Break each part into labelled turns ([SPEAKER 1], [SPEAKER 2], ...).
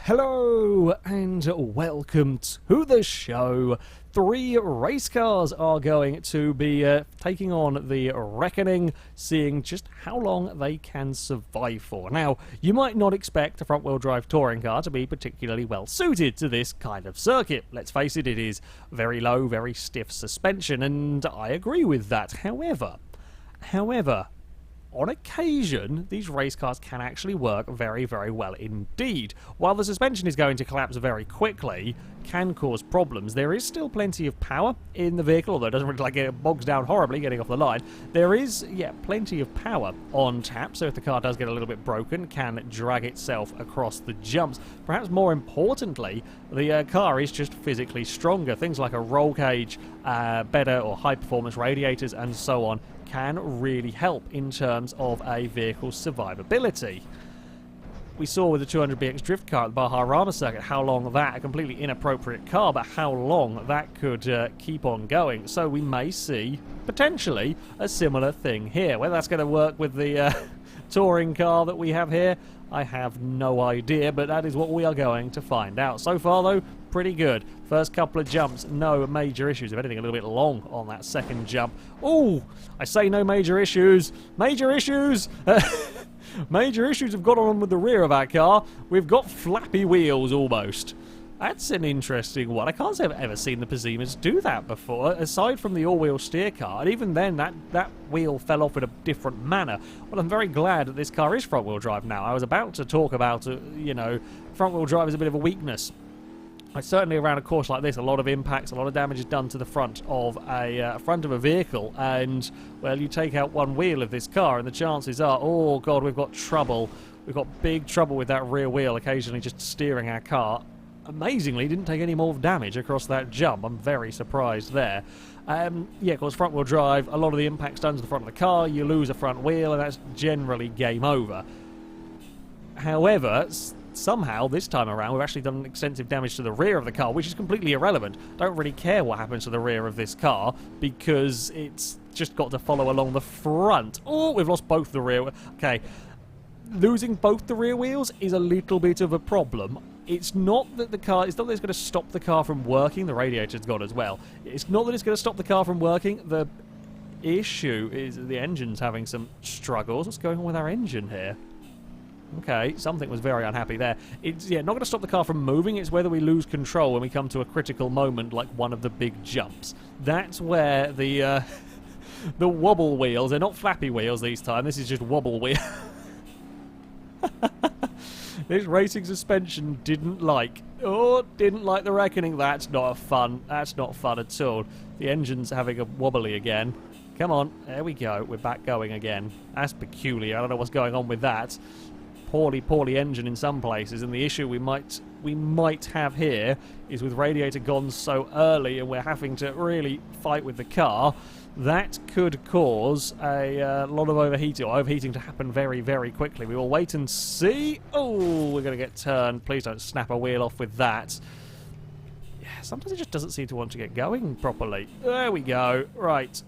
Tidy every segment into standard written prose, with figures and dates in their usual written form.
[SPEAKER 1] Hello and welcome to the show. 3 race cars are going to be taking on the Wreckoning, seeing just how long they can survive for. Now, you might not expect a front-wheel drive touring car to be particularly well suited to this kind of circuit. Let's face it, it is very low, very stiff suspension, and I agree with that. However, on occasion, these race cars can actually work very, very well indeed. While the suspension is going to collapse very quickly, can cause problems, there is still plenty of power in the vehicle, although it doesn't really get bogs down horribly getting off the line. There is, plenty of power on tap, so if the car does get a little bit broken, can drag itself across the jumps. Perhaps more importantly, the car is just physically stronger. Things like a roll cage, better or high-performance radiators, and so on, can really help in terms of a vehicle's survivability. We saw with the 200BX drift car at the Baja Rama circuit how long that, a completely inappropriate car, but how long that could keep on going. So we may see, potentially, a similar thing here. Whether that's going to work with the touring car that we have here, I have no idea, but that is what we are going to find out. So far, though, pretty good. First couple of jumps, no major issues. If anything, a little bit long on that second jump. Ooh, I say no major issues. Major issues! Major issues have got on with the rear of our car. We've got flappy wheels almost. That's an interesting one. I can't say I've ever seen the Pazimas do that before, aside from the all-wheel steer car, and even then that wheel fell off in a different manner. Well, I'm very glad that this car is front-wheel drive now. I was about to talk about, front-wheel drive is a bit of a weakness. Certainly around a course like this, a lot of impacts, a lot of damage is done to the front of a vehicle, and, well, you take out one wheel of this car, and the chances are, oh, God, we've got trouble. We've got big trouble with that rear wheel occasionally just steering our car. Amazingly, didn't take any more damage across that jump. I'm very surprised there. Of course, front-wheel drive, a lot of the impact's done to the front of the car. You lose a front wheel, and that's generally game over. However, somehow, this time around, we've actually done extensive damage to the rear of the car, which is completely irrelevant. Don't really care what happens to the rear of this car, because it's just got to follow along the front. Oh, we've lost both the rear. Okay, losing both the rear wheels is a little bit of a problem. It's not that it's not that it's going to stop the car from working. The radiator's gone as well. It's not that it's going to stop the car from working. The issue is the engine's having some struggles. What's going on with our engine here? Okay, something was very unhappy there. It's, not going to stop the car from moving. It's whether we lose control when we come to a critical moment like one of the big jumps. That's where the wobble wheels, they're not flappy wheels this time. This is just wobble wheel. This racing suspension didn't like the Reckoning. That's not fun. That's not fun at all. The engine's having a wobbly again. Come on, there we go. We're back going again. That's peculiar. I don't know what's going on with that. Poorly engine in some places, and the issue we might have here is with radiator gone so early and we're having to really fight with the car. That could cause a lot of overheating to happen very, very quickly. We will wait and see. Oh, we're going to get turned. Please don't snap a wheel off with that. Yeah, sometimes it just doesn't seem to want to get going properly. There we go. Right.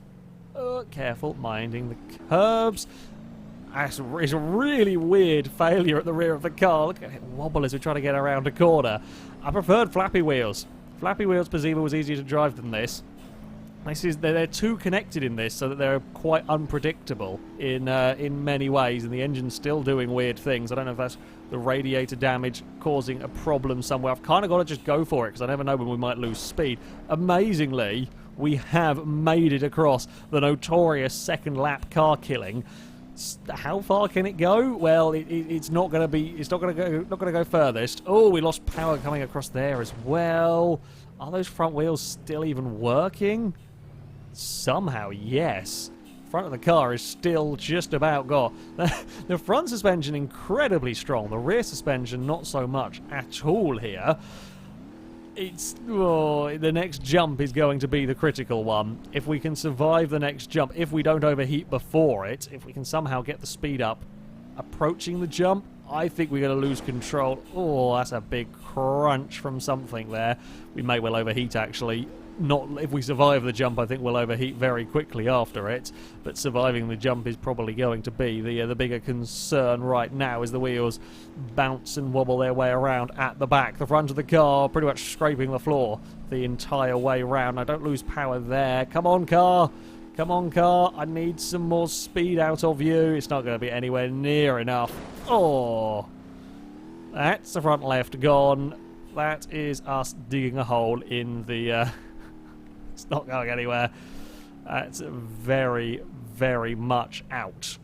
[SPEAKER 1] Careful, minding the curbs. It's a really weird failure at the rear of the car. Look at it wobble as we try to get around a corner. I preferred flappy wheels. Flappy wheels Pazima was easier to drive than this. They're too connected in this, so that they're quite unpredictable in many ways, and the engine's still doing weird things. I don't know if that's the radiator damage causing a problem somewhere. I've kind of got to just go for it, because I never know when we might lose speed. Amazingly, we have made it across the notorious second lap car killing. How far can it go? Well, it's not going to go furthest. Oh, we lost power coming across there as well. Are those front wheels still even working? Somehow, yes. Front of the car is still just about got. The front suspension incredibly strong. The rear suspension not so much at all here. The next jump is going to be the critical one. If we can survive the next jump, if we don't overheat before it, if we can somehow get the speed up approaching the jump, I think we're going to lose control. Oh, that's a big crunch from something there. We may well overheat, actually. not if we survive the jump, I think we'll overheat very quickly after it. But surviving the jump is probably going to be the bigger concern right now, as the wheels bounce and wobble their way around at the back. The front of the car pretty much scraping the floor the entire way round. I don't lose power there. Come on, car. Come on, car. I need some more speed out of you. It's not going to be anywhere near enough. Oh, that's the front left gone. That is us digging a hole in the... it's not going anywhere. That's very, very much out.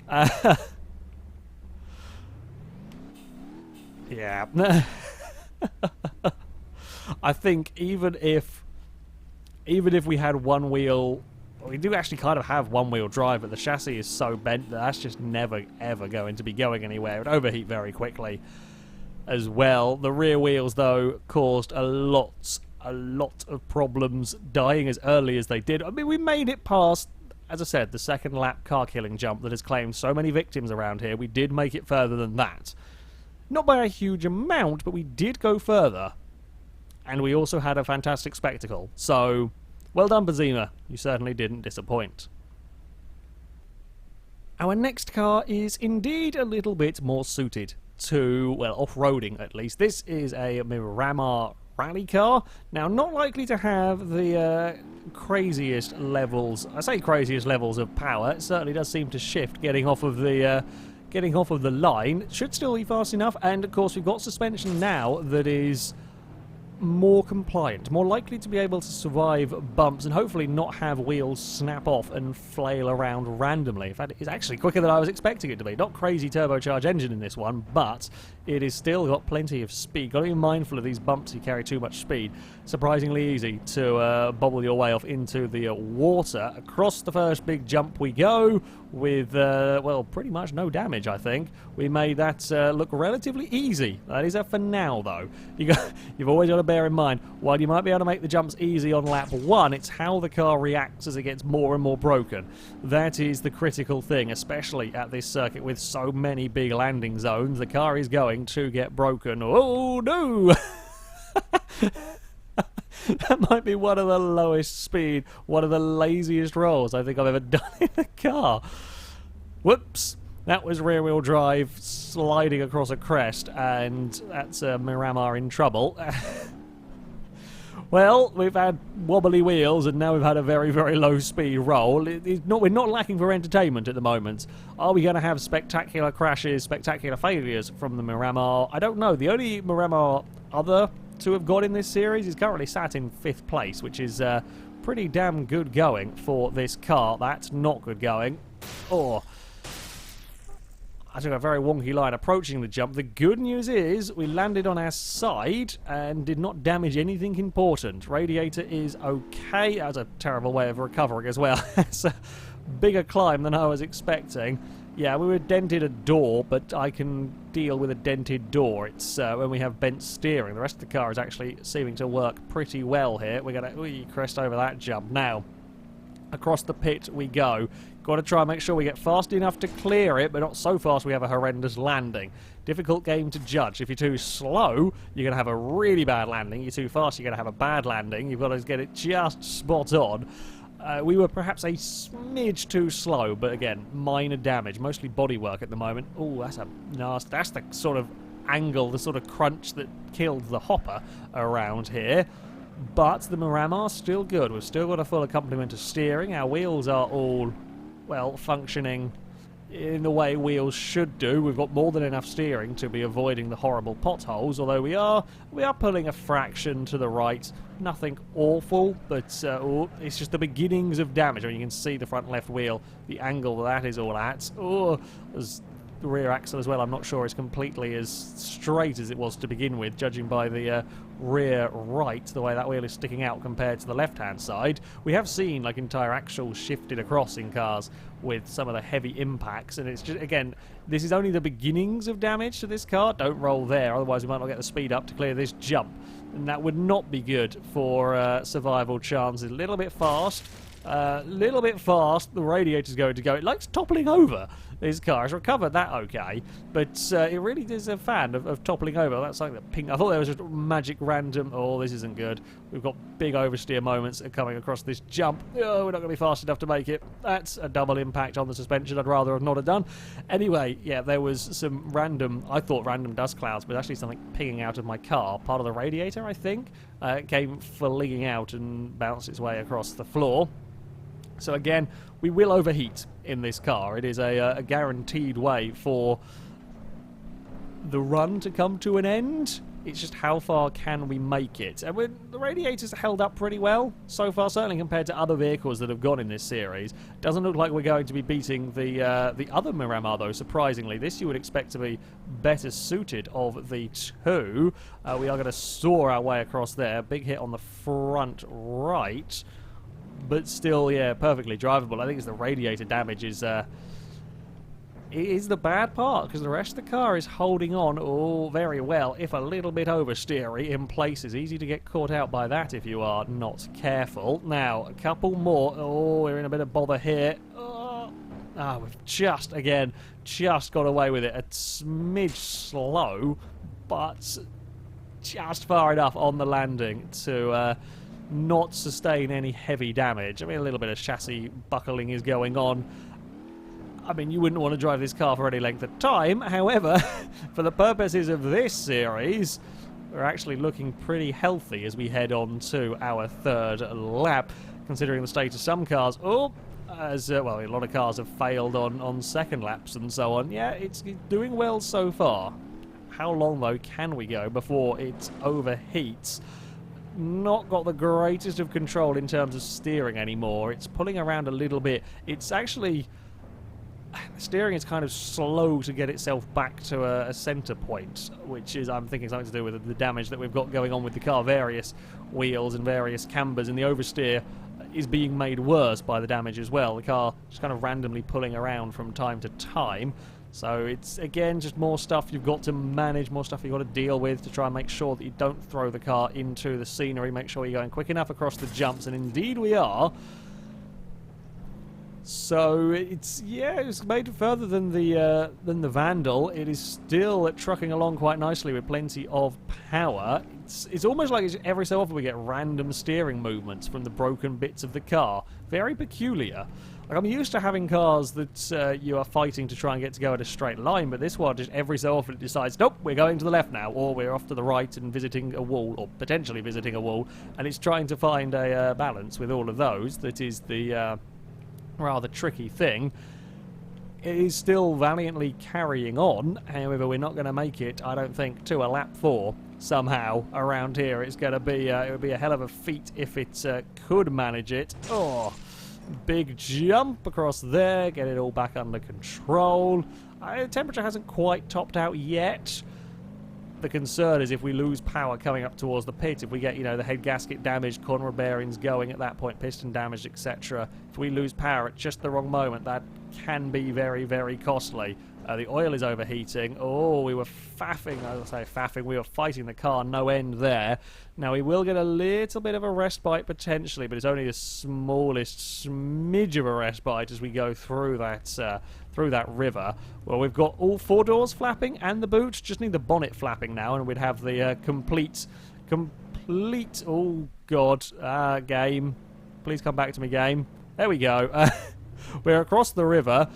[SPEAKER 1] Yeah. I think even if we had one wheel... We do actually kind of have one-wheel drive, but the chassis is so bent that that's just never, ever going to be going anywhere. It would overheat very quickly as well. The rear wheels, though, caused a lot of problems, dying as early as they did. I mean, we made it past, as I said, the second lap car-killing jump that has claimed so many victims around here. We did make it further than that. Not by a huge amount, but we did go further. And we also had a fantastic spectacle. So... well done, Bazima. You certainly didn't disappoint. Our next car is indeed a little bit more suited to, well, off-roading at least. This is a Miramar rally car. Now, not likely to have the craziest levels, I say craziest levels of power. It certainly does seem to shift getting off of the line. It should still be fast enough, and of course we've got suspension now that is more compliant, more likely to be able to survive bumps and hopefully not have wheels snap off and flail around randomly. In fact, it's actually quicker than I was expecting it to be. Not crazy turbocharged engine in this one, but it is still got plenty of speed. Got to be mindful of these bumps, you carry too much speed. Surprisingly easy to bobble your way off into the water. Across the first big jump we go with, well, pretty much no damage, I think. We made that look relatively easy. That is for now, though. You've always got to bear in mind, while you might be able to make the jumps easy on lap 1, it's how the car reacts as it gets more and more broken. That is the critical thing, especially at this circuit with so many big landing zones. The car is going to get broken. Oh, no! That might be one of the lowest speed, one of the laziest rolls I think I've ever done in a car. Whoops. That was rear-wheel drive sliding across a crest, and that's Miramar in trouble. Well, we've had wobbly wheels, and now we've had a very, very low-speed roll. We're not lacking for entertainment at the moment. Are we going to have spectacular crashes, spectacular failures from the Miramar? I don't know. The only Miramar other to have got in this series is currently sat in 5th place, which is pretty damn good going for this car. That's not good going. Oh, I took a very wonky line approaching the jump. The good news is we landed on our side and did not damage anything important. Radiator is okay. That was a terrible way of recovering as well. It's a bigger climb than I was expecting. Yeah, we were dented a door, but I can deal with a dented door. It's when we have bent steering. The rest of the car is actually seeming to work pretty well here. We're going to crest over that jump. Now, across the pit we go. Got to try and make sure we get fast enough to clear it, but not so fast we have a horrendous landing. Difficult game to judge. If you're too slow, you're going to have a really bad landing. You're too fast, you're going to have a bad landing. You've got to get it just spot on. We were perhaps a smidge too slow, but again, minor damage, mostly bodywork at the moment. Oh, that's a nasty. That's the sort of angle, the sort of crunch that killed the hopper around here. But the Miramar's still good. We've still got a full complement of steering. Our wheels are all, well, functioning in the way wheels should do. We've got more than enough steering to be avoiding the horrible potholes, although we are pulling a fraction to the right. Nothing awful, but it's just the beginnings of damage. I mean, you can see the front left wheel, the angle that is all at. Oh, there's the rear axle as well. I'm not sure it's completely as straight as it was to begin with, judging by the rear right, the way that wheel is sticking out compared to the left-hand side. We have seen like entire axles shifted across in cars with some of the heavy impacts, and it's just, again, this is only the beginnings of damage to this car. Don't roll there, otherwise we might not get the speed up to clear this jump, and that would not be good for survival chances. A little bit fast. The radiator's going to go. It likes toppling over. This car has recovered that okay, but it really is a fan of toppling over. That's like the pink. I thought there was a magic random. Oh, this isn't good. We've got big oversteer moments coming across this jump. Oh, we're not going to be fast enough to make it. That's a double impact on the suspension I'd rather have not have done. Anyway, yeah, there was some random, I thought random dust clouds, but actually something pinging out of my car. Part of the radiator, I think, came flinging out and bounced its way across the floor. So again, we will overheat in this car. It is a guaranteed way for the run to come to an end. It's just how far can we make it? And the radiator's held up pretty well so far, certainly compared to other vehicles that have gone in this series. Doesn't look like we're going to be beating the other Miramar, though, surprisingly. This you would expect to be better suited of the two. We are going to soar our way across there. Big hit on the front right. But still, yeah, perfectly drivable. I think it's the radiator damage is the bad part, because the rest of the car is holding on very well, if a little bit oversteery in places. Easy to get caught out by that if you are not careful. Now, a couple more. Oh, we're in a bit of bother here. We've just got away with it. A smidge slow, but just far enough on the landing to not sustain any heavy damage. I mean, a little bit of chassis buckling is going on. I mean, you wouldn't want to drive this car for any length of time. However, for the purposes of this series, we're actually looking pretty healthy as we head on to our third lap, considering the state of some cars. Well, a lot of cars have failed on second laps and so on. Yeah, it's doing well so far. How long, though, can we go before it overheats? Not got the greatest of control in terms of steering anymore. It's pulling around a little bit. It's actually... steering is kind of slow to get itself back to a centre point, which is, I'm thinking, something to do with the damage that we've got going on with the car. Various wheels and various cambers, and the oversteer is being made worse by the damage as well. The car just kind of randomly pulling around from time to time. So it's, again, just more stuff you've got to manage, more stuff you've got to deal with to try and make sure that you don't throw the car into the scenery. Make sure you're going quick enough across the jumps, and indeed we are. So it's made further than the Vandal. It is still trucking along quite nicely with plenty of power. It's almost like every so often we get random steering movements from the broken bits of the car. Very peculiar. Like, I'm used to having cars that you are fighting to try and get to go at a straight line, but this one just every so often it decides, nope, we're going to the left now, or we're off to the right and visiting a wall, or potentially visiting a wall, and it's trying to find a balance with all of those. That is the rather tricky thing. It is still valiantly carrying on. However, we're not going to make it, I don't think, to a lap 4 somehow around here. It's going to be it would be a hell of a feat if it could manage it. Oh, big jump across there, get it all back under control. The temperature hasn't quite topped out yet. The concern is if we lose power coming up towards the pit, if we get, the head gasket damaged, corner bearings going at that point, piston damaged, etc. If we lose power at just the wrong moment, that can be very, very costly. The oil is overheating. Oh, we were faffing. We were fighting the car no end there. Now, we will get a little bit of a respite potentially, but it's only the smallest smidge of a respite as we go through that river. Well, we've got all 4 doors flapping and the boot. Just need the bonnet flapping now, and we'd have the complete. Oh God, game. Please come back to me, game. There we go. We're across the river.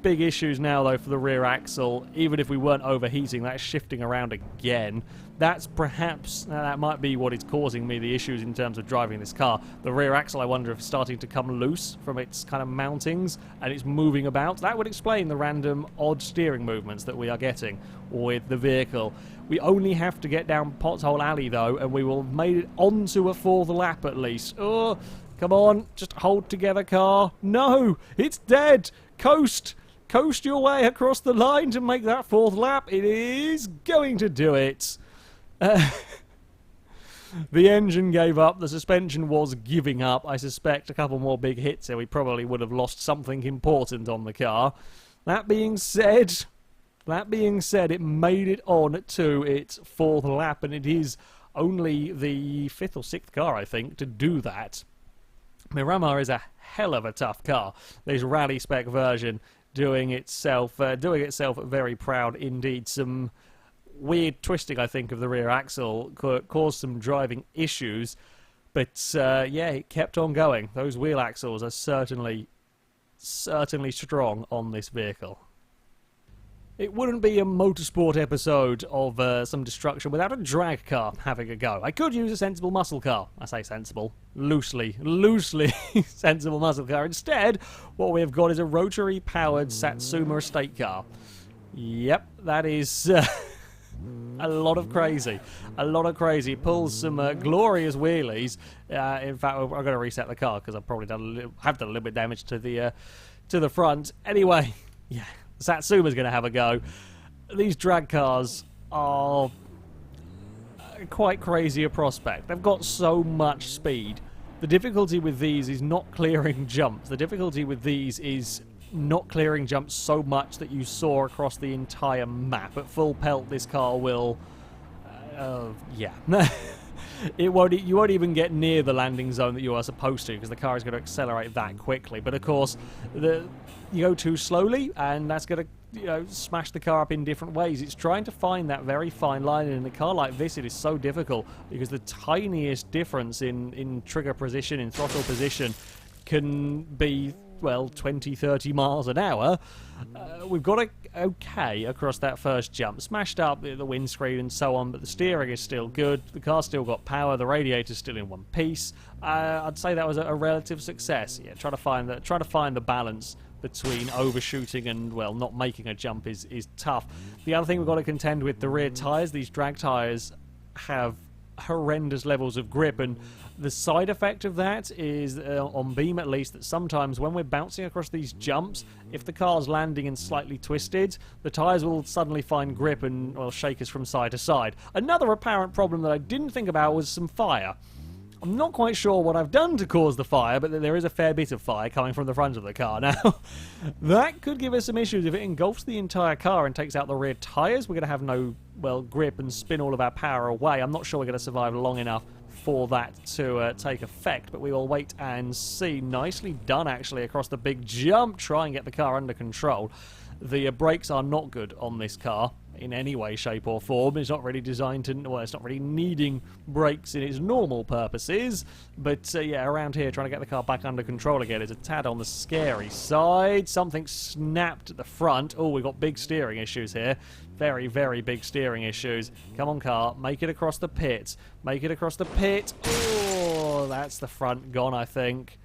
[SPEAKER 1] Big issues now, though, for the rear axle. Even if we weren't overheating, that's shifting around again. That's perhaps, that might be what is causing me the issues in terms of driving this car. The rear axle, I wonder if it's starting to come loose from its kind of mountings and it's moving about. That would explain the random odd steering movements that we are getting with the vehicle. We only have to get down Pothole Alley, though, and we will have made it onto a 4th lap at least. Oh, come on, just hold together, car. No, it's dead. Coast your way across the line to make that 4th lap. It is going to do it. The engine gave up, the suspension was giving up. I suspect a couple more big hits here, we probably would have lost something important on the car. That being said, it made it on to its 4th lap, and it is only the 5th or 6th car, I think, to do that. Miramar is a hell of a tough car. This rally spec version doing itself very proud indeed. Some weird twisting, I think, of the rear axle caused some driving issues, but yeah, it kept on going. Those wheel axles are certainly strong on this vehicle. It wouldn't be a motorsport episode of some destruction without a drag car having a go. I could use a sensible muscle car. I say sensible, loosely sensible muscle car. Instead, what we have got is a rotary-powered Satsuma estate car. Yep, that is a lot of crazy. It pulls some glorious wheelies. In fact, I'm going to reset the car because I've probably done a little bit of damage to the front. Anyway, yeah. Satsuma's going to have a go. These drag cars are quite crazy a prospect. They've got so much speed. The difficulty with these is not clearing jumps. The difficulty with these is not clearing jumps so much that you soar across the entire map. At full pelt, this car will... yeah. You won't even get near the landing zone that you are supposed to because the car is going to accelerate that quickly. But of course, you go too slowly, and that's going to smash the car up in different ways. It's trying to find that very fine line, and in a car like this, it is so difficult because the tiniest difference in trigger position, in throttle position, can be, well, 20, 30 miles an hour. We've got it okay across that first jump. Smashed up the windscreen and so on, but the steering is still good. The car's still got power. The radiator's still in one piece. I'd say that was a relative success. Yeah, trying to find the balance between overshooting and, well, not making a jump is tough. The other thing we've got to contend with, the rear tyres. These drag tyres have horrendous levels of grip, and the side effect of that is, on Beam at least, that sometimes when we're bouncing across these jumps, if the car's landing and slightly twisted, the tyres will suddenly find grip and, well, shake us from side to side. Another apparent problem that I didn't think about was some fire. I'm not quite sure what I've done to cause the fire, but there is a fair bit of fire coming from the front of the car. Now, that could give us some issues. If it engulfs the entire car and takes out the rear tyres, we're going to have no, well, grip and spin all of our power away. I'm not sure we're going to survive long enough for that to take effect, but we will wait and see. Nicely done, actually, across the big jump. Try and get the car under control. The brakes are not good on this car in any way, shape or form. It's not really designed to, well, it's not really needing brakes in its normal purposes, but yeah, around here trying to get the car back under control again is a tad on the scary side. Something snapped at the front. Oh, we've got big steering issues here. Very, very big steering issues. Come on, car, make it across the pit. Make it across the pit. Oh, that's the front gone, I think.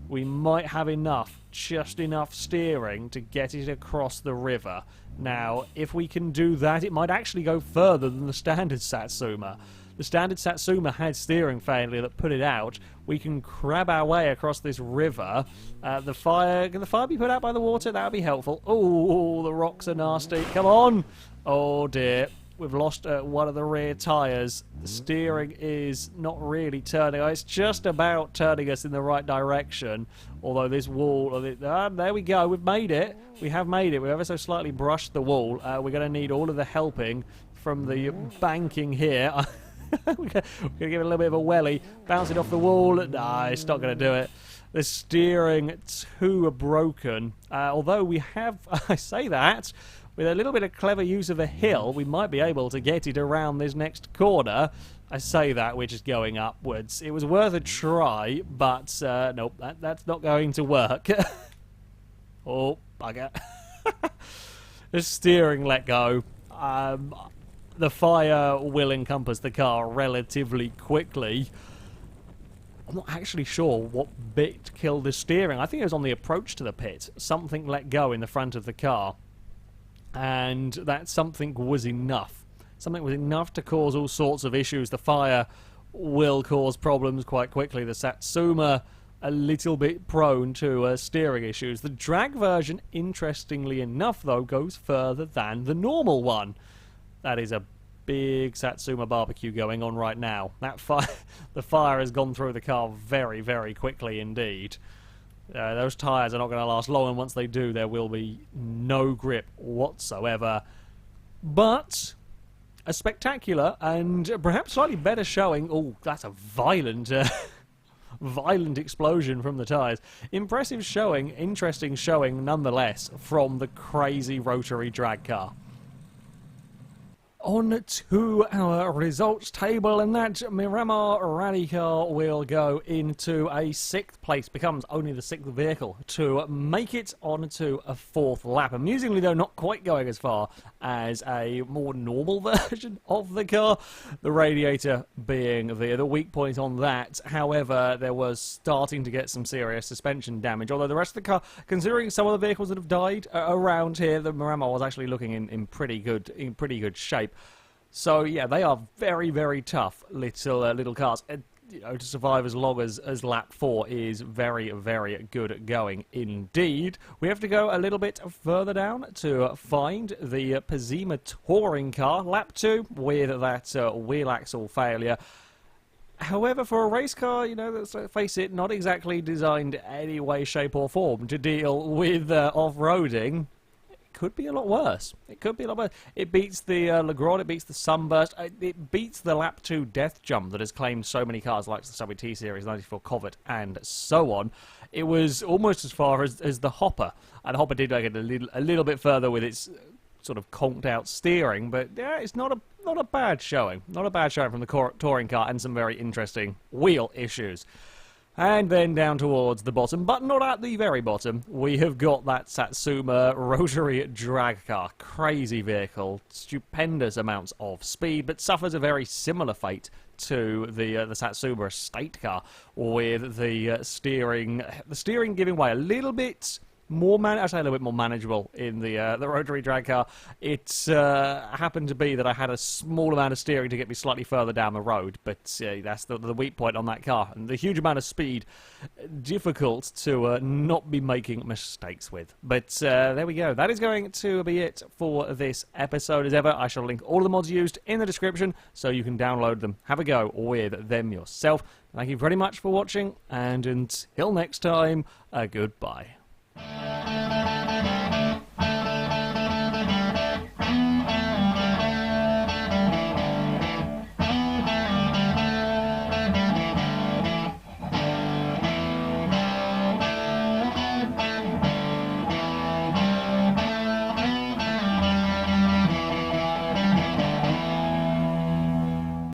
[SPEAKER 1] We might have enough, just enough steering to get it across the river. Now, if we can do that, it might actually go further than the standard Satsuma. The standard Satsuma had steering failure that put it out. We can crab our way across this river. Can the fire be put out by the water? That would be helpful. Oh, the rocks are nasty. Come on. Oh, dear. We've lost one of the rear tyres. The steering is not really turning. It's just about turning us in the right direction. Although this wall... there we go. We've made it. We have made it. We've ever so slightly brushed the wall. We're going to need all of the helping from the banking here. We're going to give it a little bit of a welly. Bounce it off the wall. Nah, it's not going to do it. The steering too broken. Although we have... I say that... With a little bit of clever use of a hill, we might be able to get it around this next corner. I say that, we're just going upwards. It was worth a try, but nope, that's not going to work. Oh, bugger. The steering let go. The fire will encompass the car relatively quickly. I'm not actually sure what bit killed the steering. I think it was on the approach to the pit. Something let go in the front of the car. And that something was enough. Something was enough to cause all sorts of issues. The fire will cause problems quite quickly. The Satsuma, a little bit prone to steering issues. The drag version, interestingly enough, though, goes further than the normal one. That is a big Satsuma barbecue going on right now. That fire, the fire has gone through the car very, very quickly indeed. Those tyres are not going to last long, and once they do, there will be no grip whatsoever. But a spectacular and perhaps slightly better showing. Oh, that's a violent, violent explosion from the tyres. Impressive showing, interesting showing nonetheless from the crazy Rotary drag car. On to our results table, and that Miramar rally car will go into a 6th place, becomes only the 6th vehicle to make it onto a 4th lap. Amusingly though, not quite going as far as a more normal version of the car, the radiator being the weak point on that. However, there was starting to get some serious suspension damage, although the rest of the car, considering some of the vehicles that have died around here, the Miramar was actually looking in pretty good shape. So yeah, they are very, very tough little cars. You know, to survive as long as lap 4 is very, very good going indeed. We have to go a little bit further down to find the Pazima touring car, lap 2, with that wheel axle failure. However, for a race car, you know, let's face it, not exactly designed any way, shape or form to deal with off-roading. Could be a lot worse. It could be a lot worse. It beats the Legrand, it beats the Sunburst, it beats the Lap 2 Death Jump that has claimed so many cars like the Subway T-Series, 94 Covet, and so on. It was almost as far as the Hopper, and Hopper did make it a little bit further with its sort of conked out steering, but yeah, it's not a bad showing. Not a bad showing from the touring car, and some very interesting wheel issues. And then down towards the bottom, but not at the very bottom, we have got that Satsuma Rotary drag car. Crazy vehicle, stupendous amounts of speed, but suffers a very similar fate to the Satsuma estate car, with the steering giving way a little bit more I'd say a little bit more manageable in the Rotary drag car. It happened to be that I had a small amount of steering to get me slightly further down the road, but that's the weak point on that car. And the huge amount of speed, difficult to not be making mistakes with. But there we go. That is going to be it for this episode. As ever, I shall link all of the mods used in the description, so you can download them. Have a go with them yourself. Thank you very much for watching, and until next time, goodbye.